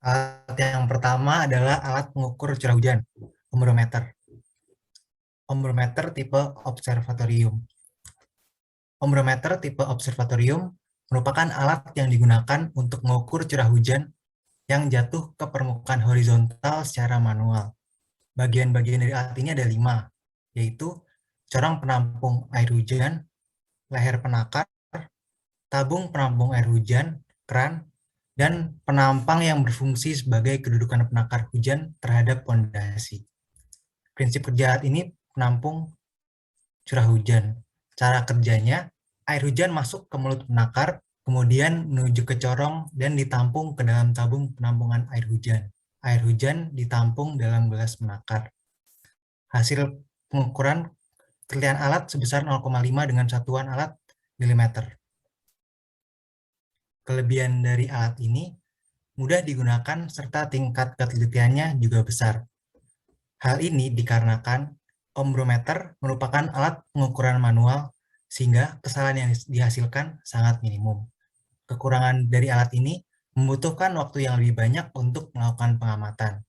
Alat yang pertama adalah alat pengukur curah hujan, ombrometer. Ombrometer tipe observatorium. Ombrometer tipe observatorium merupakan alat yang digunakan untuk mengukur curah hujan yang jatuh ke permukaan horizontal secara manual. Bagian-bagian dari alat ini ada 5, yaitu corong penampung air hujan, leher penakar, tabung penampung air hujan, kran, dan penampang yang berfungsi sebagai kedudukan penakar hujan terhadap pondasi. Prinsip kerja alat ini penampung curah hujan. Cara kerjanya, air hujan masuk ke mulut penakar, kemudian menuju ke corong dan ditampung ke dalam tabung penampungan air hujan. Air hujan ditampung dalam gelas penakar. Hasil pengukuran ketelitian alat sebesar 0,5 dengan satuan alat milimeter. Kelebihan dari alat ini mudah digunakan serta tingkat ketelitiannya juga besar. Hal ini dikarenakan ombrometer merupakan alat pengukuran manual sehingga kesalahan yang dihasilkan sangat minimum. Kekurangan dari alat ini membutuhkan waktu yang lebih banyak untuk melakukan pengamatan.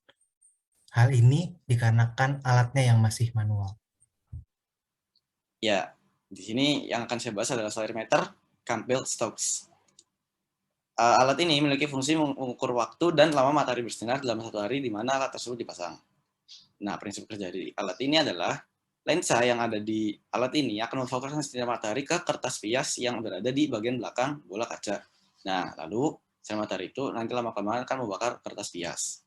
Hal ini dikarenakan alatnya yang masih manual. Ya, di sini yang akan saya bahas adalah salarimeter Campbell-Stokes. Alat ini memiliki fungsi mengukur waktu dan lama matahari bersinar dalam satu hari di mana alat tersebut dipasang. Nah, prinsip kerja dari alat ini adalah lensa yang ada di alat ini akan memfokuskan sinar matahari ke kertas pias yang berada di bagian belakang bola kaca. Nah, lalu sinar matahari itu nanti lama-kelamaan akan membakar kertas pias.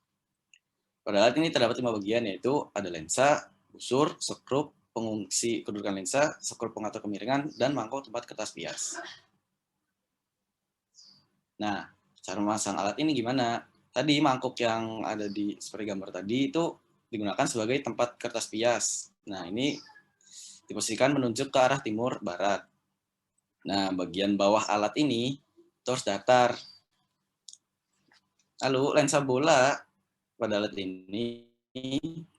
Pada alat ini terdapat 5 bagian, yaitu ada lensa, busur, sekrup, pengungsi kedudukan lensa, sekrup pengatur kemiringan, dan mangkok tempat kertas pias. Nah, cara memasang alat ini gimana? Tadi mangkuk yang ada di seperti gambar tadi itu digunakan sebagai tempat kertas pias. Nah, ini diposisikan menunjuk ke arah timur barat. Nah, bagian bawah alat ini itu harus datar. Lalu lensa bola pada alat ini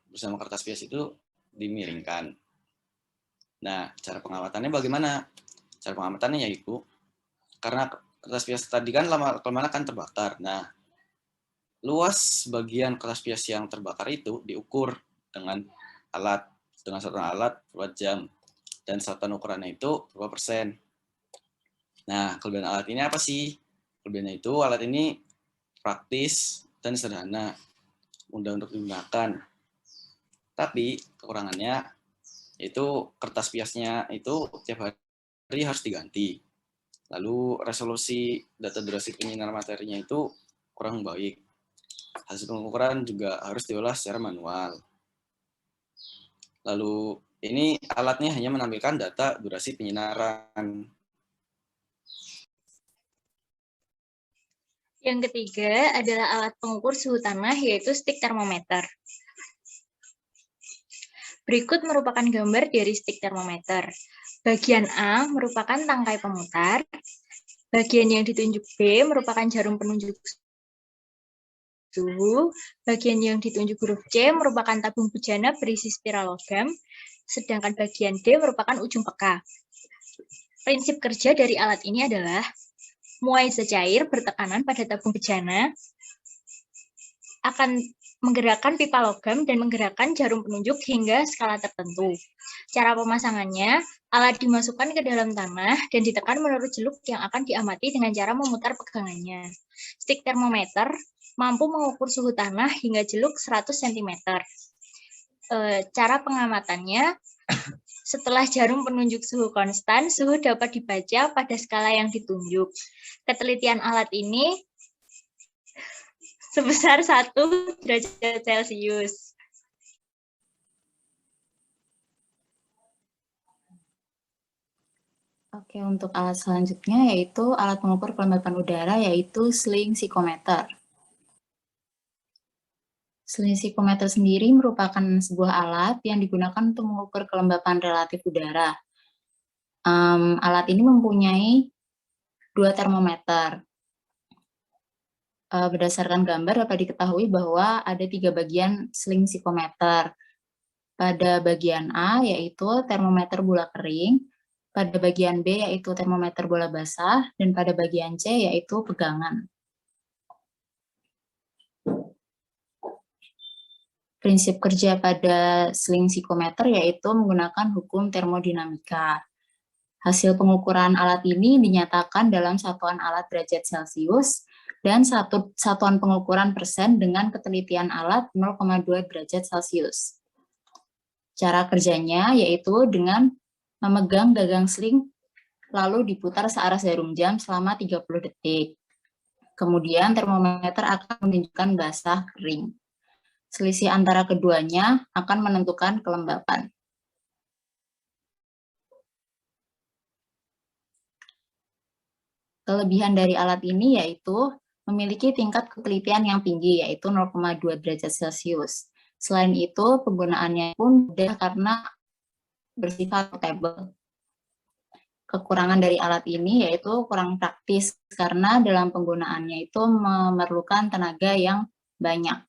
bersama kertas pias itu dimiringkan. Nah, cara pengamatannya bagaimana? Cara pengamatannya yaitu karena kertas pias tadi kan lama-lama akan terbakar. Nah, luas bagian kertas pias yang terbakar itu diukur dengan satuan alat per jam, dan satuan ukurannya itu berapa persen. Nah, kelebihan alat ini apa sih? Kelebihannya itu alat ini praktis dan sederhana, mudah untuk digunakan. Tapi kekurangannya yaitu kertas piasnya itu tiap hari harus diganti. Lalu resolusi data durasi penyinaran materinya itu kurang baik. Hasil pengukuran juga harus diolah secara manual. Lalu ini alatnya hanya menampilkan data durasi penyinaran. Yang ketiga adalah alat pengukur suhu tanah, yaitu stick termometer. Berikut merupakan gambar dari stick termometer. Bagian A merupakan tangkai pemutar. Bagian yang ditunjuk B merupakan jarum penunjuk suhu. Bagian yang ditunjuk huruf C merupakan tabung bejana berisi spiral logam. Sedangkan bagian D merupakan ujung peka. Prinsip kerja dari alat ini adalah muaizah cair bertekanan pada tabung bejana akan menggerakkan pipa logam dan menggerakkan jarum penunjuk hingga skala tertentu. Cara pemasangannya, alat dimasukkan ke dalam tanah dan ditekan menurut jeluk yang akan diamati dengan cara memutar pegangannya. Stick termometer mampu mengukur suhu tanah hingga jeluk 100 cm. Cara pengamatannya, setelah jarum penunjuk suhu konstan, suhu dapat dibaca pada skala yang ditunjuk. Ketelitian alat ini sebesar 1 derajat Celcius. Oke, untuk alat selanjutnya yaitu alat pengukur kelembapan udara, yaitu sling psikometer. Sling psikometer sendiri merupakan sebuah alat yang digunakan untuk mengukur kelembapan relatif udara. Alat ini mempunyai 2 termometer. Berdasarkan gambar dapat diketahui bahwa ada 3 bagian sling psikometer. Pada bagian A yaitu termometer bola kering, pada bagian B yaitu termometer bola basah, dan pada bagian C yaitu pegangan. Prinsip kerja pada sling psikometer yaitu menggunakan hukum termodinamika. Hasil pengukuran alat ini dinyatakan dalam satuan alat derajat Celcius dan satuan pengukuran persen dengan ketelitian alat 0,2 derajat Celcius. Cara kerjanya yaitu dengan memegang gagang sling lalu diputar searah jarum jam selama 30 detik. Kemudian termometer akan menunjukkan basah kering. Selisih antara keduanya akan menentukan kelembapan. Kelebihan dari alat ini yaitu memiliki tingkat ketelitian yang tinggi, yaitu 0,2 derajat Celcius. Selain itu, penggunaannya pun mudah karena bersifat portable. Kekurangan dari alat ini yaitu kurang praktis, karena dalam penggunaannya itu memerlukan tenaga yang banyak.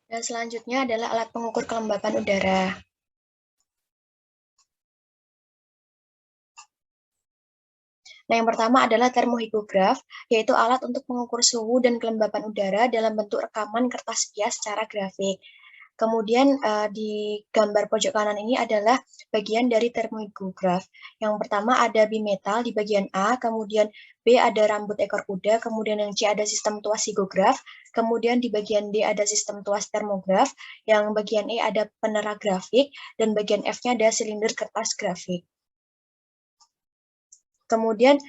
Dan selanjutnya adalah alat pengukur kelembapan udara. Nah, yang pertama adalah termohigograf, yaitu alat untuk mengukur suhu dan kelembapan udara dalam bentuk rekaman kertas bias secara grafik. Kemudian di gambar pojok kanan ini adalah bagian dari termohigograf. Yang pertama ada bimetal di bagian A, kemudian B ada rambut ekor kuda, kemudian yang C ada sistem tuas higograf, kemudian di bagian D ada sistem tuas termograf, yang bagian E ada penera grafik, dan bagian F-nya ada silinder kertas grafik. Kemudian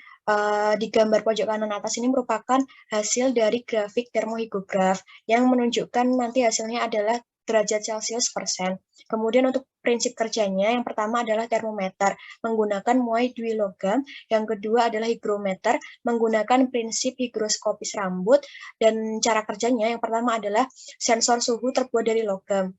di gambar pojok kanan atas ini merupakan hasil dari grafik termohigograf yang menunjukkan nanti hasilnya adalah derajat Celcius persen. Kemudian untuk prinsip kerjanya, yang pertama adalah termometer menggunakan muai dui logam, yang kedua adalah higrometer menggunakan prinsip higroskopis rambut, dan cara kerjanya yang pertama adalah sensor suhu terbuat dari logam.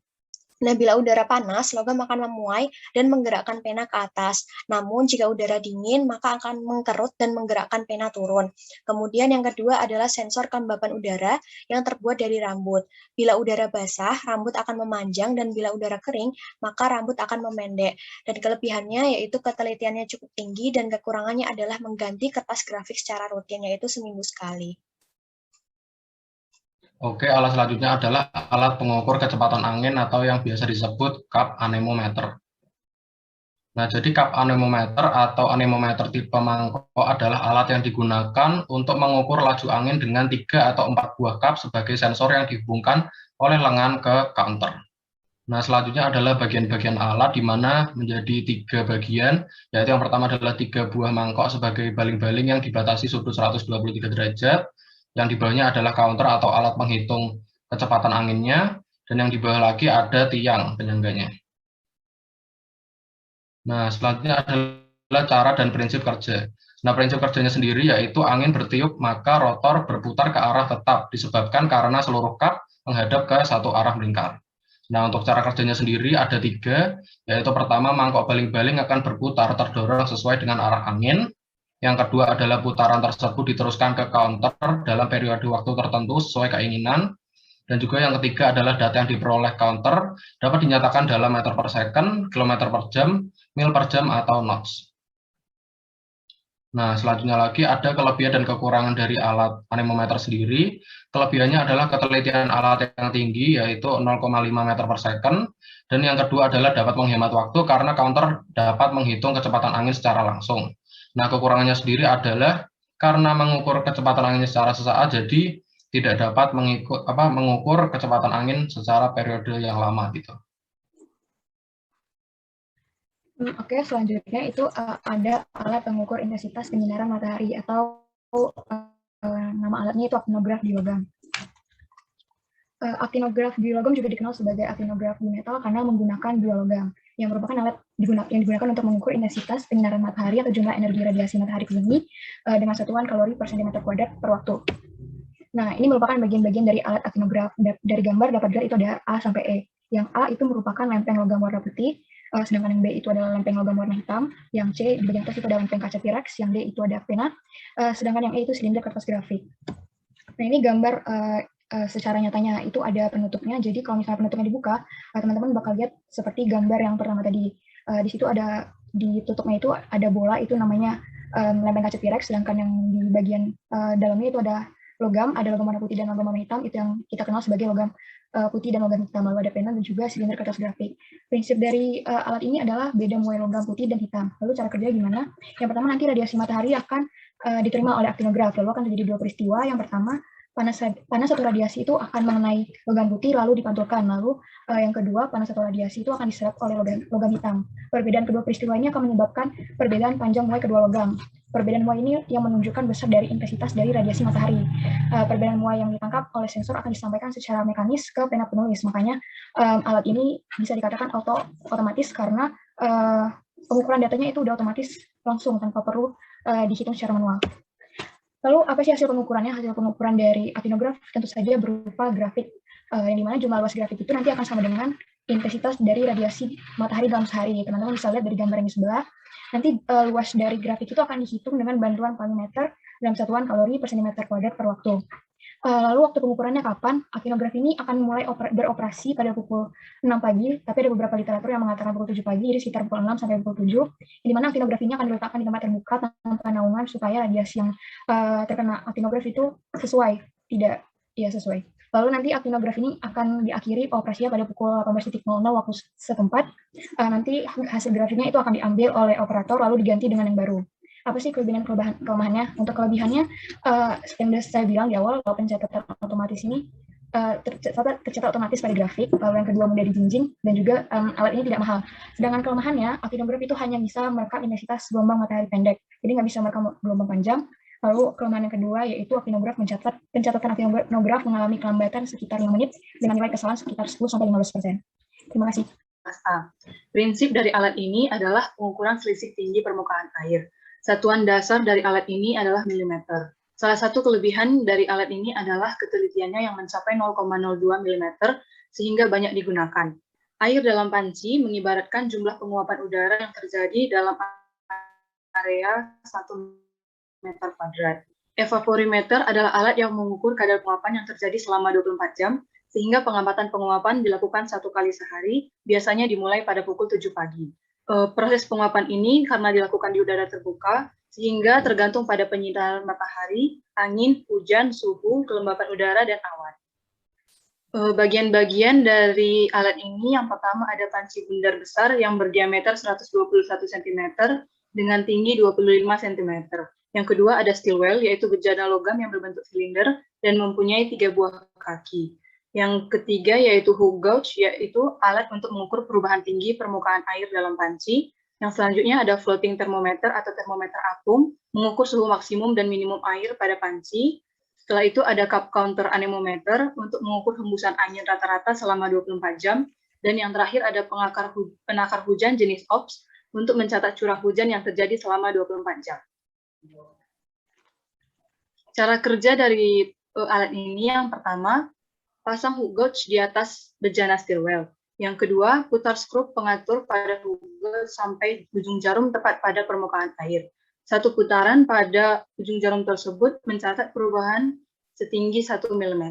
Nah, bila udara panas, logam akan memuai dan menggerakkan pena ke atas. Namun, jika udara dingin, maka akan mengkerut dan menggerakkan pena turun. Kemudian yang kedua adalah sensor kelembapan udara yang terbuat dari rambut. Bila udara basah, rambut akan memanjang, dan bila udara kering, maka rambut akan memendek. Dan kelebihannya yaitu ketelitiannya cukup tinggi, dan kekurangannya adalah mengganti kertas grafik secara rutin, yaitu seminggu sekali. Oke, alat selanjutnya adalah alat pengukur kecepatan angin atau yang biasa disebut cup anemometer. Nah, jadi cup anemometer atau anemometer tipe mangkok adalah alat yang digunakan untuk mengukur laju angin dengan 3 atau 4 buah cup sebagai sensor yang dihubungkan oleh lengan ke counter. Nah, selanjutnya adalah bagian-bagian alat di mana menjadi 3 bagian, yaitu yang pertama adalah 3 buah mangkok sebagai baling-baling yang dibatasi sudut 123 derajat, yang di bawahnya adalah counter atau alat penghitung kecepatan anginnya, dan yang di bawah lagi ada tiang penyangganya. Nah, selanjutnya adalah cara dan prinsip kerja. Nah, prinsip kerjanya sendiri yaitu angin bertiup maka rotor berputar ke arah tetap disebabkan karena seluruh kap menghadap ke satu arah melingkar. Nah, untuk cara kerjanya sendiri ada 3, yaitu pertama mangkok baling-baling akan berputar terdorong sesuai dengan arah angin. Yang kedua adalah putaran tersebut diteruskan ke counter dalam periode waktu tertentu sesuai keinginan. Dan juga yang ketiga adalah data yang diperoleh counter dapat dinyatakan dalam meter per second, kilometer per jam, mil per jam, atau knots. Nah, selanjutnya lagi ada kelebihan dan kekurangan dari alat anemometer sendiri. Kelebihannya adalah ketelitian alat yang tinggi, yaitu 0,5 meter per second. Dan yang kedua adalah dapat menghemat waktu karena counter dapat menghitung kecepatan angin secara langsung. Nah, kekurangannya sendiri adalah karena mengukur kecepatan angin secara sesaat, jadi tidak dapat mengukur kecepatan angin secara periode yang lama gitu. Oke, selanjutnya itu ada alat pengukur intensitas penyinaran matahari atau nama alatnya itu aktinograf di logam. Aktinograf di logam juga dikenal sebagai aktinograf di metal karena menggunakan dua logam, yang merupakan alat yang digunakan untuk mengukur intensitas penyinaran matahari atau jumlah energi radiasi matahari ke bumi dengan satuan kalori per cm kuadrat per waktu. Nah, ini merupakan bagian-bagian dari alat aktinograf. Dari gambar dapat dilihat itu ada A sampai E. Yang A itu merupakan lempeng logam warna putih, sedangkan yang B itu adalah lempeng logam warna hitam, yang C di bagian atas itu ada lempeng kaca Pyrex, yang D itu ada pena, sedangkan yang E itu silinder kertas grafik. Nah, ini gambar secara nyatanya itu ada penutupnya, jadi kalau misalnya penutupnya dibuka, teman-teman bakal lihat seperti gambar yang pertama tadi. Di situ ada, di tutupnya itu ada bola, itu namanya lempeng kaca Pirex, sedangkan yang di bagian dalamnya itu ada logam warna putih dan logam warna hitam, itu yang kita kenal sebagai logam putih dan logam hitam. Lalu ada pena dan juga silinder kertas grafik. Prinsip dari alat ini adalah beda muai logam putih dan hitam. Lalu cara kerja gimana? Yang pertama, nanti radiasi matahari akan diterima oleh aktinograf. Lalu akan terjadi dua peristiwa. Yang pertama, panas satu radiasi itu akan mengenai logam putih lalu dipantulkan. Lalu yang kedua, panas satu radiasi itu akan diserap oleh logam hitam. Perbedaan kedua peristiwa ini akan menyebabkan perbedaan panjang muai kedua logam. Perbedaan muai ini yang menunjukkan besar dari intensitas dari radiasi matahari. Perbedaan muai yang ditangkap oleh sensor akan disampaikan secara mekanis ke pena penulis. Makanya alat ini bisa dikatakan otomatis karena pengukuran datanya itu udah otomatis langsung tanpa perlu dihitung secara manual. Lalu apa sih hasil pengukurannya? Hasil pengukuran dari aktinograf tentu saja berupa grafik, yang dimana jumlah luas grafik itu nanti akan sama dengan intensitas dari radiasi matahari dalam sehari. Teman-teman bisa lihat dari gambar yang di sebelah. Nanti luas dari grafik itu akan dihitung dengan bantuan palmeter dalam satuan kalori per cm² per waktu. Lalu waktu pengukurannya kapan? Aktinograf ini akan mulai beroperasi pada pukul 6 pagi, tapi ada beberapa literatur yang mengatakan pukul 7 pagi, jadi sekitar pukul 6 sampai pukul 7, di mana aktinograf ini akan diletakkan di tempat terbuka tanpa naungan supaya radiasi yang terkena aktinograf itu sesuai. Lalu nanti aktinograf ini akan diakhiri operasinya pada pukul 18.00 waktu setempat. Nanti hasil grafiknya itu akan diambil oleh operator lalu diganti dengan yang baru. Apa sih kelemahannya? Untuk kelebihannya, seperti yang saya bilang di awal, kalau pencatatan otomatis ini tercatat otomatis pada grafik, lalu yang kedua mudah dijinjing, dan juga alat ini tidak mahal. Sedangkan kelemahannya, aktinograf itu hanya bisa merekam intensitas gelombang matahari pendek, jadi nggak bisa merekam gelombang panjang. Lalu kelemahan yang kedua yaitu pencatatan aktinograf mengalami kelambatan sekitar 5 menit dengan nilai kesalahan sekitar 10-15%. Terima kasih. Prinsip dari alat ini adalah pengukuran selisih tinggi permukaan air. Satuan dasar dari alat ini adalah milimeter. Salah satu kelebihan dari alat ini adalah ketelitiannya yang mencapai 0,02 mm sehingga banyak digunakan. Air dalam panci mengibaratkan jumlah penguapan udara yang terjadi dalam area 1 meter kuadrat. Evaporimeter adalah alat yang mengukur kadar penguapan yang terjadi selama 24 jam, sehingga pengamatan penguapan dilakukan 1 kali sehari, biasanya dimulai pada pukul 7 pagi. Proses penguapan ini karena dilakukan di udara terbuka, sehingga tergantung pada penyinaran matahari, angin, hujan, suhu, kelembapan udara, dan awan. Bagian-bagian dari alat ini, yang pertama ada panci bundar besar yang berdiameter 121 cm dengan tinggi 25 cm. Yang kedua ada steel well, yaitu bejana logam yang berbentuk silinder dan mempunyai 3 buah kaki. Yang ketiga yaitu hook gauge, yaitu alat untuk mengukur perubahan tinggi permukaan air dalam panci. Yang selanjutnya ada floating thermometer atau termometer apung, mengukur suhu maksimum dan minimum air pada panci. Setelah itu ada cup counter anemometer untuk mengukur hembusan angin rata-rata selama 24 jam. Dan yang terakhir ada penakar hujan jenis OPS untuk mencatat curah hujan yang terjadi selama 24 jam. Cara kerja dari alat ini, yang pertama, pasang hook gauge di atas bejana steel well. Yang kedua, putar skrup pengatur pada hook gauge sampai ujung jarum tepat pada permukaan air. Satu putaran pada ujung jarum tersebut mencatat perubahan setinggi 1 mm.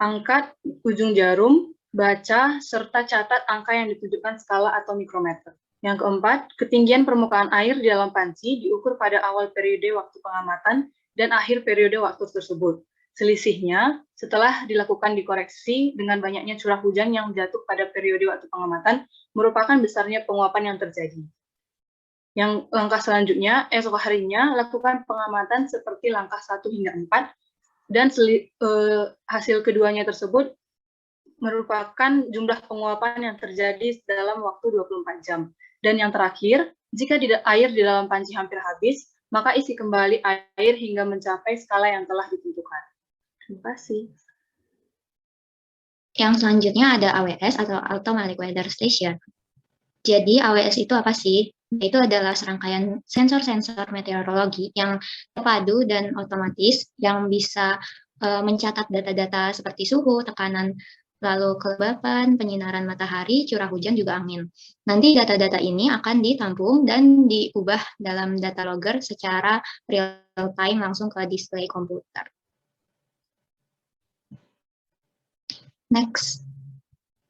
Angkat ujung jarum, baca, serta catat angka yang ditunjukkan skala atau mikrometer. Yang keempat, ketinggian permukaan air di dalam panci diukur pada awal periode waktu pengamatan dan akhir periode waktu tersebut. Selisihnya, setelah dilakukan dikoreksi dengan banyaknya curah hujan yang jatuh pada periode waktu pengamatan, merupakan besarnya penguapan yang terjadi. Yang langkah selanjutnya, esok harinya, lakukan pengamatan seperti langkah 1 hingga 4, dan hasil keduanya tersebut merupakan jumlah penguapan yang terjadi dalam waktu 24 jam. Dan yang terakhir, jika air di dalam panci hampir habis, maka isi kembali air hingga mencapai skala yang telah ditentukan. Terima kasih. Yang selanjutnya ada AWS atau Automatic Weather Station. Jadi AWS itu apa sih? Itu adalah serangkaian sensor-sensor meteorologi yang terpadu dan otomatis yang bisa mencatat data-data seperti suhu, tekanan, lalu kelembapan, penyinaran matahari, curah hujan, juga angin. Nanti data-data ini akan ditampung dan diubah dalam data logger secara real time langsung ke display komputer. Next.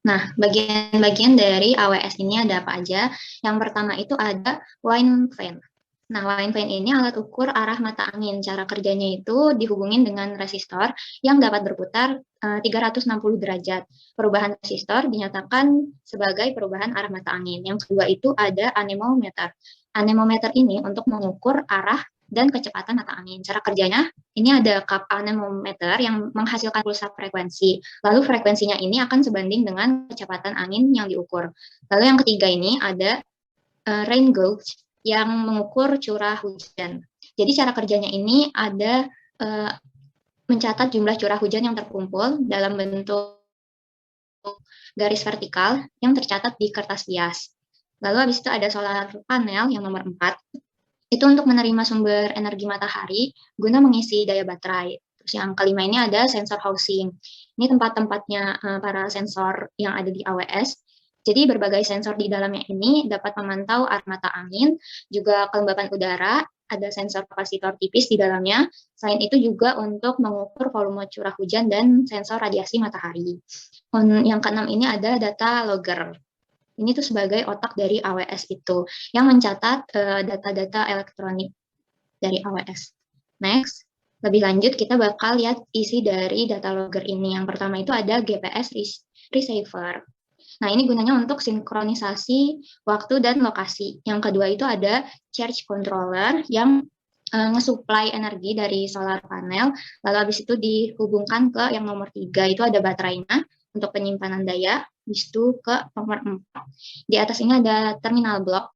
Nah, bagian-bagian dari AWS ini ada apa aja? Yang pertama itu ada line fan. Nah, line fan ini alat ukur arah mata angin. Cara kerjanya itu dihubungin dengan resistor yang dapat berputar 360 derajat. Perubahan resistor dinyatakan sebagai perubahan arah mata angin. Yang kedua itu ada anemometer. Anemometer ini untuk mengukur arah dan kecepatan mata angin. Cara kerjanya, ini ada kap anemometer yang menghasilkan pulsa frekuensi. Lalu frekuensinya ini akan sebanding dengan kecepatan angin yang diukur. Lalu yang ketiga ini ada rain gauge yang mengukur curah hujan. Jadi cara kerjanya ini ada mencatat jumlah curah hujan yang terkumpul dalam bentuk garis vertikal yang tercatat di kertas bias. Lalu habis itu ada solar panel yang nomor 4. Itu untuk menerima sumber energi matahari guna mengisi daya baterai. Terus yang kelima ini ada sensor housing. Ini tempat-tempatnya para sensor yang ada di AWS. Jadi berbagai sensor di dalamnya ini dapat memantau arah mata angin, juga kelembapan udara, ada sensor kapasitor tipis di dalamnya. Selain itu juga untuk mengukur volume curah hujan dan sensor radiasi matahari. Yang keenam ini ada data logger. Ini tuh sebagai otak dari AWS itu, yang mencatat data-data elektronik dari AWS. Next, lebih lanjut kita bakal lihat isi dari data logger ini. Yang pertama itu ada GPS receiver. Nah, ini gunanya untuk sinkronisasi waktu dan lokasi. Yang kedua itu ada charge controller yang nge-supply energi dari solar panel, lalu habis itu dihubungkan ke yang nomor 3, itu ada baterainya untuk penyimpanan daya, habis itu ke nomor 4. Di atas ini ada terminal block